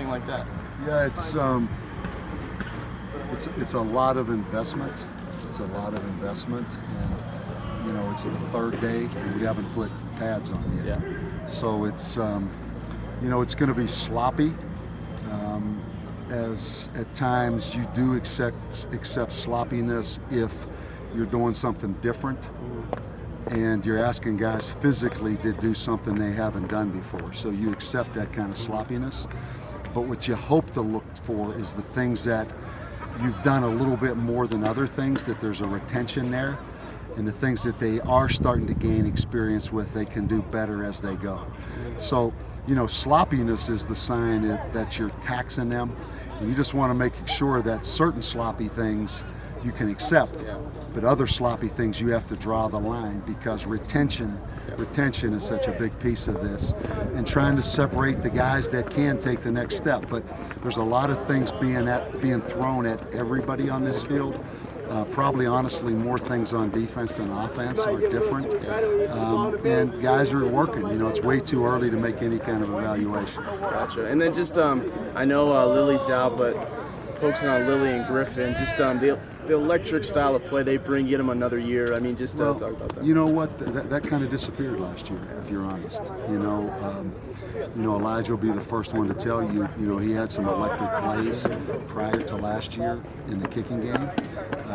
anything like that? Yeah, it's a lot of investment. It's a lot of investment, and it's the third day and we haven't put pads on yet. Yeah. So it's it's going to be sloppy. As at times you do accept sloppiness if you're doing something different and you're asking guys physically to do something they haven't done before. So you accept that kind of sloppiness. But what you hope to look for is the things that you've done a little bit more than other things, that there's a retention there, and the things that they are starting to gain experience with, they can do better as they go. So, sloppiness is the sign that you're taxing them. And you just want to make sure that certain sloppy things you can accept, but other sloppy things you have to draw the line, because retention is such a big piece of this, and trying to separate the guys that can take the next step. But there's a lot of things being thrown at everybody on this field. Probably, honestly, more things on defense than offense are different. And guys are working. It's way too early to make any kind of evaluation. Gotcha. And then just, I know Lily's out, but focusing on Lily and Griffin, just the electric style of play they bring, get them another year. I mean, just talk about that. You know what? That kind of disappeared last year, if you're honest. Elijah will be the first one to tell you, he had some electric plays prior to last year in the kicking game.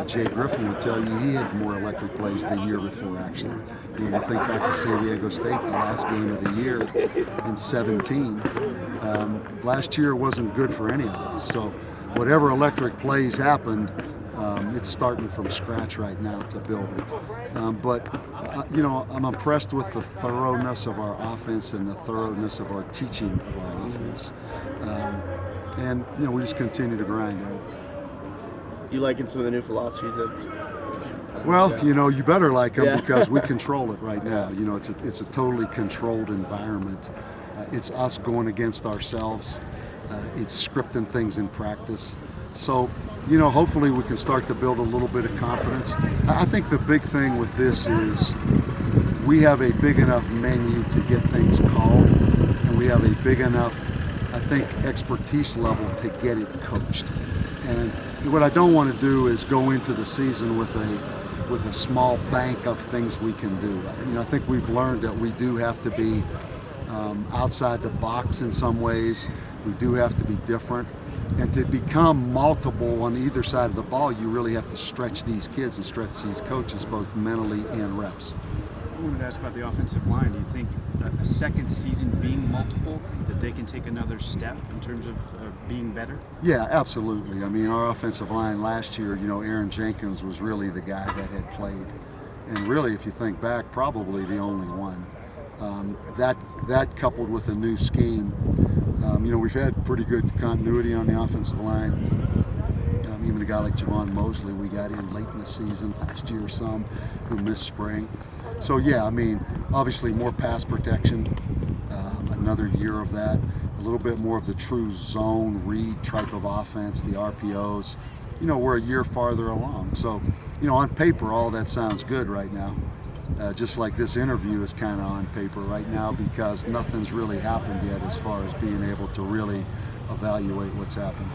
Jay Griffin would tell you he had more electric plays the year before, actually. You think back to San Diego State, the last game of the year in 17. Last year wasn't good for any of us. So whatever electric plays happened, it's starting from scratch right now to build it. But I'm impressed with the thoroughness of our offense and the thoroughness of our teaching of our offense. And we just continue to grind at it. You liking some of the new philosophies? Well, you better like them because we control it right now. It's a totally controlled environment. It's us going against ourselves. It's scripting things in practice. So, hopefully we can start to build a little bit of confidence. I think the big thing with this is we have a big enough menu to get things called, and we have a big enough, I think, expertise level to get it coached. And what I don't want to do is go into the season with a small bank of things we can do. I think we've learned that we do have to be outside the box in some ways. We do have to be different. And to become multiple on either side of the ball, you really have to stretch these kids and stretch these coaches, both mentally and reps. I wanted to ask about the offensive line. Do you think a second season being multiple, that they can take another step in terms of being better? Yeah, absolutely. I mean, our offensive line last year, Aaron Jenkins was really the guy that had played. And really, if you think back, probably the only one. That coupled with a new scheme, we've had pretty good continuity on the offensive line. Even a guy like Javon Mosley, we got in late in the season last year, some who missed spring. So obviously more pass protection, another year of that, a little bit more of the true zone read type of offense, the RPOs. We're a year farther along. So, on paper, all that sounds good right now. Just like this interview is kind of on paper right now, because nothing's really happened yet as far as being able to really evaluate what's happened.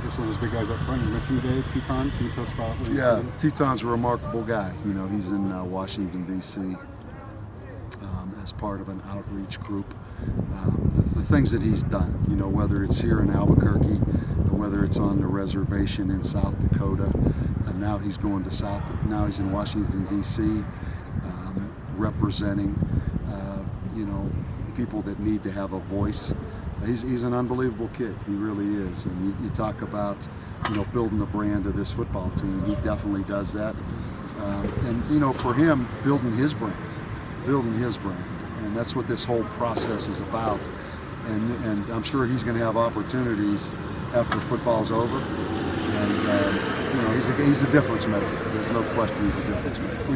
This one of those big guys up front, you missing today, Teton? Can you tell us about what he's doing? Teton's a remarkable guy. He's in Washington, D.C. As part of an outreach group. The things that he's done, whether it's here in Albuquerque, or whether it's on the reservation in South Dakota, and now he's going to now he's in Washington, D.C., representing, people that need to have a voice. He's an unbelievable kid. He really is. And you talk about, building the brand of this football team. He definitely does that. And for him, building his brand. And that's what this whole process is about. And I'm sure he's going to have opportunities after football's over. And, he's a difference maker. There's no question he's a difference maker.